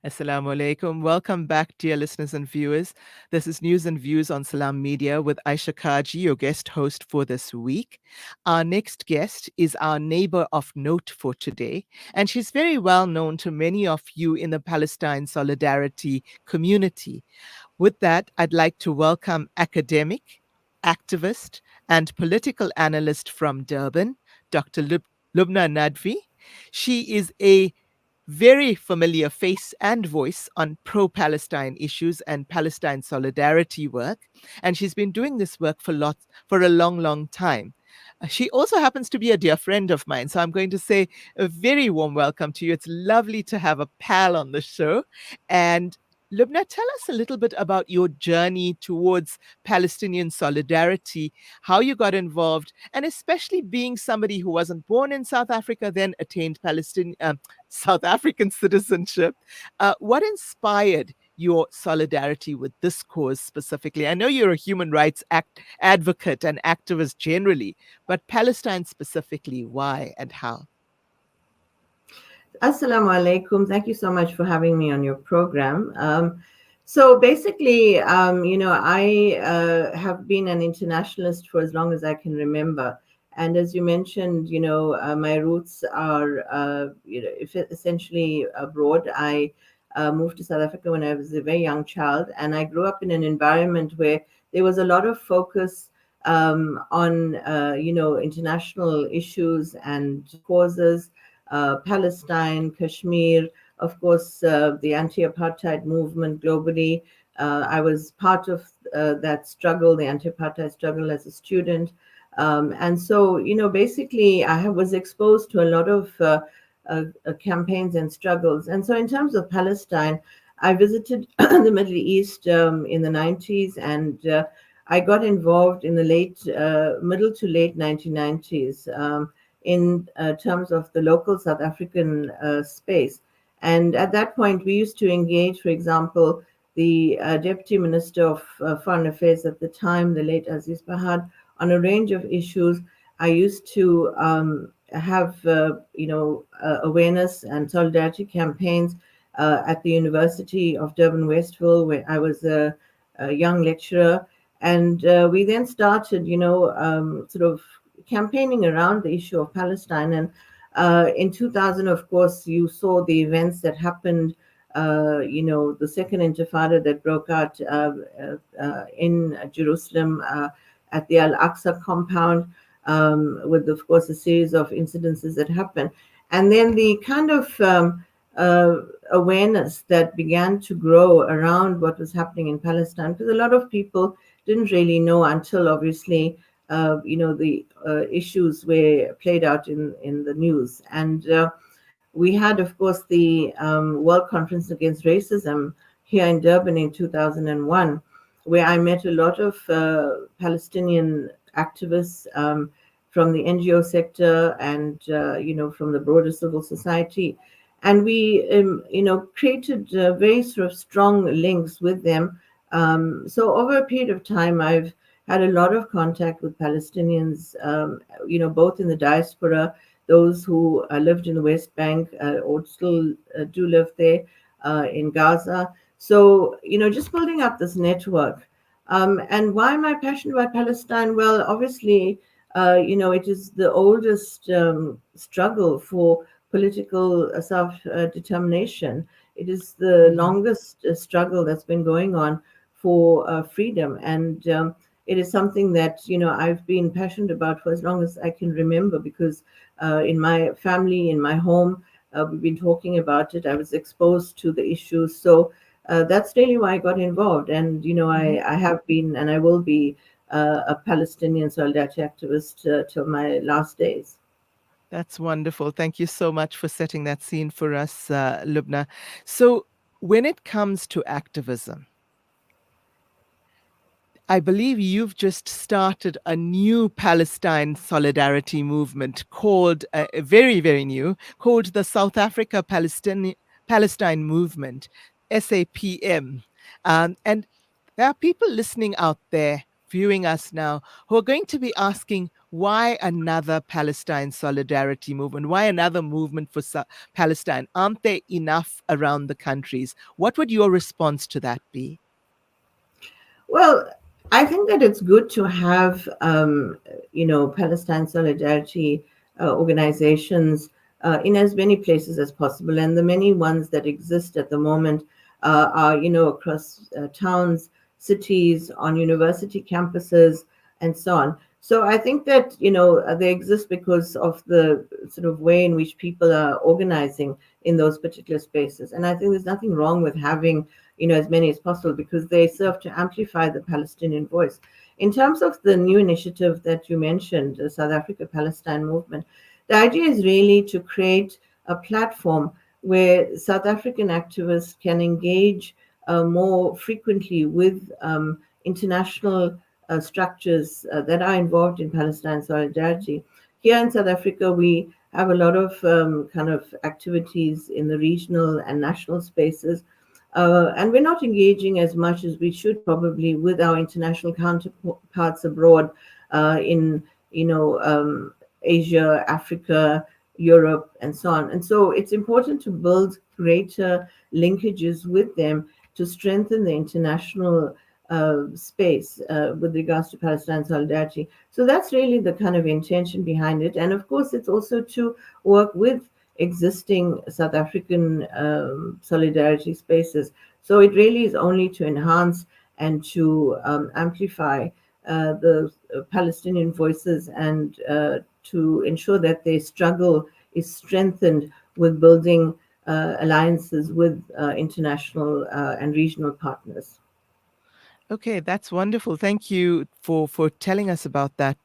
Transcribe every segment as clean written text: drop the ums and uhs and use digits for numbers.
Assalamu alaikum. Welcome back, dear listeners and viewers. This is News and Views on Salam Media with Aisha Kaji, your guest host for this week. Our next guest is our neighbor of note for today, and she's very well known to many of you in the Palestine solidarity community. With that, I'd like to welcome academic, activist, and political analyst from Durban, Dr. Lubna Nadvi. She is a very familiar face and voice on pro Palestine issues and Palestine solidarity work. And she's been doing this work for a long, long time. She also happens to be a dear friend of mine. So I'm going to say a very warm welcome to you. It's lovely to have a pal on the show. And Lubna, tell us a little bit about your journey towards Palestinian solidarity, how you got involved, and especially being somebody who wasn't born in South Africa, then attained South African citizenship. What inspired your solidarity with this cause specifically? I know you're a human rights advocate and activist generally, but Palestine specifically, why and how? Assalamu alaikum. Thank you so much for having me on your program. So basically, I have been an internationalist for as long as I can remember. And as you mentioned, my roots are, essentially abroad. I moved to South Africa when I was a very young child, and I grew up in an environment where there was a lot of focus on, international issues and causes. Palestine, Kashmir, of course, the anti-apartheid movement globally. I was part of that struggle, the anti-apartheid struggle as a student. And so, basically, was exposed to a lot of campaigns and struggles. And so, in terms of Palestine, I visited the Middle East in the 90s, and I got involved in the middle to late 1990s. In terms of the local South African space. And at that point, we used to engage, for example, the Deputy Minister of Foreign Affairs at the time, the late Aziz Bahad, on a range of issues. I used to have, awareness and solidarity campaigns at the University of Durban Westville, where I was a young lecturer. And we then started, sort of campaigning around the issue of Palestine. And in 2000, of course, you saw the events that happened, the second intifada that broke out in Jerusalem at the Al-Aqsa compound, with, of course, a series of incidences that happened. And then the kind of awareness that began to grow around what was happening in Palestine, because a lot of people didn't really know until, obviously, the issues were played out in the news. And we had, of course, the World Conference Against Racism here in Durban in 2001, where I met a lot of Palestinian activists from the NGO sector and, from the broader civil society. And we, created very sort of strong links with them. So over a period of time, I've had a lot of contact with Palestinians, both in the diaspora, those who lived in the West Bank or still do live there in Gaza. So, just building up this network. And why am I passionate about Palestine? Well, obviously, it is the oldest struggle for political self-determination. It is the longest struggle that's been going on for freedom. And it is something that, I've been passionate about for as long as I can remember, because in my family, in my home, we've been talking about it. I was exposed to the issues. So that's really why I got involved. And, I have been and I will be a Palestinian solidarity activist till my last days. That's wonderful. Thank you so much for setting that scene for us, Lubna. So, when it comes to activism, I believe you've just started a new Palestine solidarity movement called, very, very new, called the South Africa Palestine Movement, SAPM. And there are people listening out there viewing us now who are going to be asking, why another Palestine solidarity movement? Why another movement for Palestine? Aren't there enough around the countries? What would your response to that be? Well, I think that it's good to have, Palestine solidarity organizations in as many places as possible. And the many ones that exist at the moment are, across towns, cities, on university campuses, and so on. So I think that, they exist because of the sort of way in which people are organizing in those particular spaces. And I think there's nothing wrong with having as many as possible because they serve to amplify the Palestinian voice. In terms of the new initiative that you mentioned, the South Africa Palestine movement, the idea is really to create a platform where South African activists can engage more frequently with international structures that are involved in Palestine solidarity. Here in South Africa, we have a lot of kind of activities in the regional and national spaces, and we're not engaging as much as we should probably with our international counterparts abroad in, Asia, Africa, Europe, and so on. And so it's important to build greater linkages with them to strengthen the international space with regards to Palestine solidarity. So that's really the kind of intention behind it. And of course, it's also to work with existing South African solidarity spaces. So it really is only to enhance and to amplify the Palestinian voices and to ensure that their struggle is strengthened with building alliances with international and regional partners. Okay, that's wonderful. Thank you for telling us about that,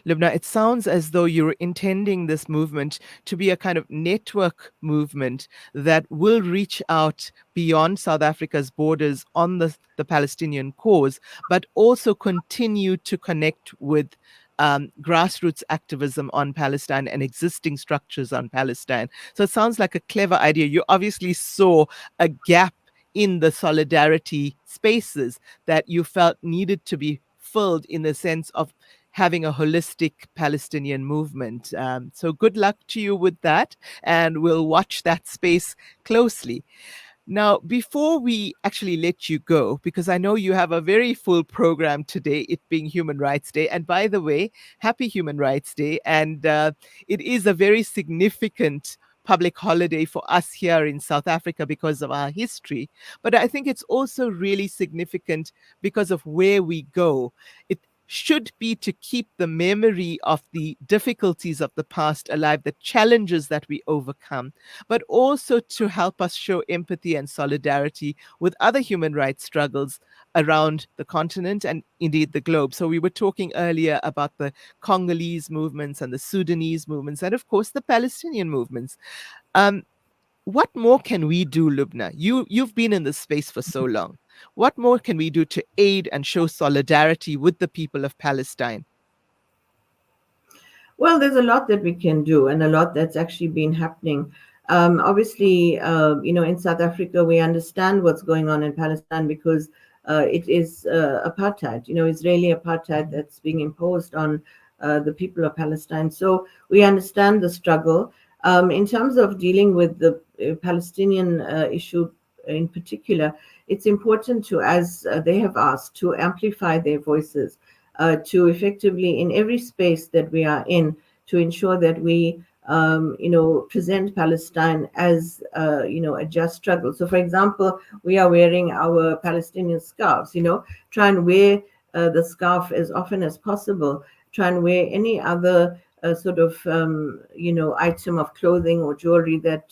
Lubna. It sounds as though you're intending this movement to be a kind of network movement that will reach out beyond South Africa's borders on the Palestinian cause, but also continue to connect with grassroots activism on Palestine and existing structures on Palestine. So it sounds like a clever idea. You obviously saw a gap in the solidarity spaces that you felt needed to be filled in the sense of having a holistic Palestinian movement. So good luck to you with that, and we'll watch that space closely. Now, before we actually let you go, because I know you have a very full program today, it being Human Rights Day. And by the way, happy Human Rights Day. And it is a very significant public holiday for us here in South Africa because of our history. But I think it's also really significant because of where we go. It should be to keep the memory of the difficulties of the past alive, the challenges that we overcome, but also to help us show empathy and solidarity with other human rights struggles around the continent and indeed the globe. So we were talking earlier about the Congolese movements and the Sudanese movements, and of course the Palestinian movements. Um, what more can we do, Lubna? You've been in this space for so long. What more can we do to aid and show solidarity with the people of Palestine? Well, there's a lot that we can do and a lot that's actually been happening. Obviously, in South Africa, we understand what's going on in Palestine because it is apartheid, Israeli apartheid that's being imposed on the people of Palestine. So we understand the struggle. In terms of dealing with the Palestinian issue in particular, it's important to, as they have asked, to amplify their voices, to effectively, in every space that we are in, to ensure that we, present Palestine as, a just struggle. So, for example, we are wearing our Palestinian scarves, try and wear the scarf as often as possible, try and wear any other sort of, item of clothing or jewelry that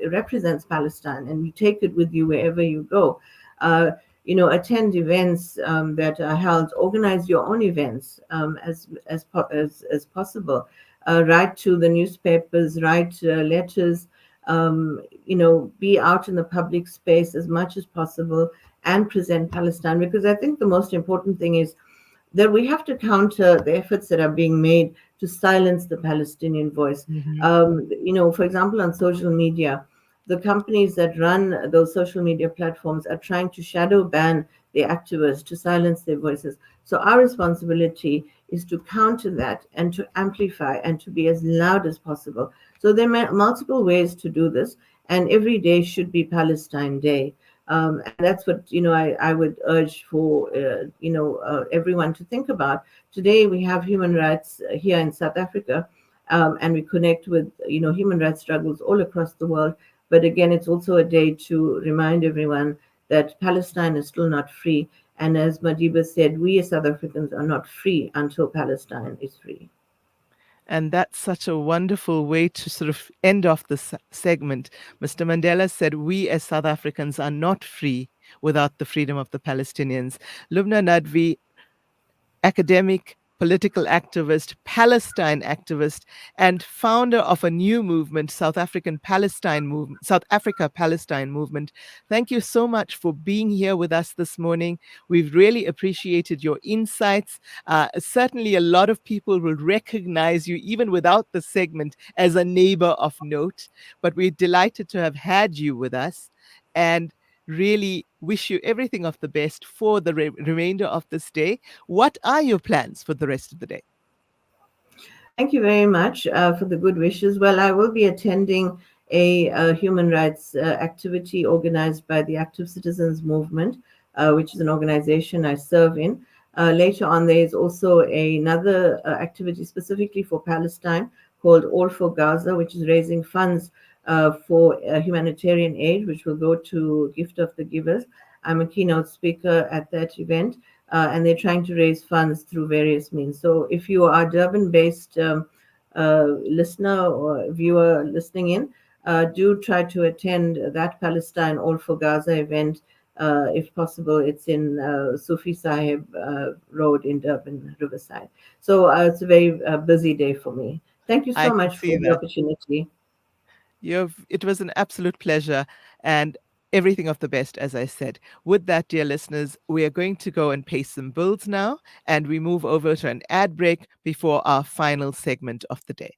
represents Palestine, and you take it with you wherever you go. Attend events that are held, organize your own events as possible. Write to the newspapers, write letters, be out in the public space as much as possible and present Palestine, because I think the most important thing is that we have to counter the efforts that are being made to silence the Palestinian voice. Mhm. For example, on social media, the companies that run those social media platforms are trying to shadow ban the activists to silence their voices. So our responsibility is to counter that and to amplify and to be as loud as possible. So there are multiple ways to do this, and every day should be Palestine Day. And that's what I would urge for everyone to think about. Today we have human rights here in South Africa, and we connect with human rights struggles all across the world. But again, it's also a day to remind everyone that Palestine is still not free. And as Madiba said, we as South Africans are not free until Palestine is free. And that's such a wonderful way to sort of end off this segment. Mr. Mandela said, "We as South Africans are not free without the freedom of the Palestinians." Lubna Nadvi, academic, political activist, Palestine activist, and founder of a new movement, South Africa Palestine movement. Thank you so much for being here with us this morning. We've really appreciated your insights. Certainly, a lot of people will recognize you, even without the segment, as a neighbor of note. But we're delighted to have had you with us. And really wish you everything of the best for the remainder of this day. What are your plans for the rest of the day? Thank you very much for the good wishes. Well, I will be attending a human rights activity organized by the Active Citizens Movement, which is an organization I serve in. Later on, there is also another activity specifically for Palestine called All for Gaza, which is raising funds for humanitarian aid, which will go to Gift of the Givers. I'm a keynote speaker at that event, and they're trying to raise funds through various means. So if you are a Durban-based listener or viewer listening in, do try to attend that Palestine All for Gaza event. If possible, it's in Sufi Sahib Road in Durban, Riverside. So it's a very busy day for me. Thank you I so can much see for the that. opportunity. It was an absolute pleasure and everything of the best, as I said. With that, dear listeners, we are going to go and pay some bills now, and we move over to an ad break before our final segment of the day.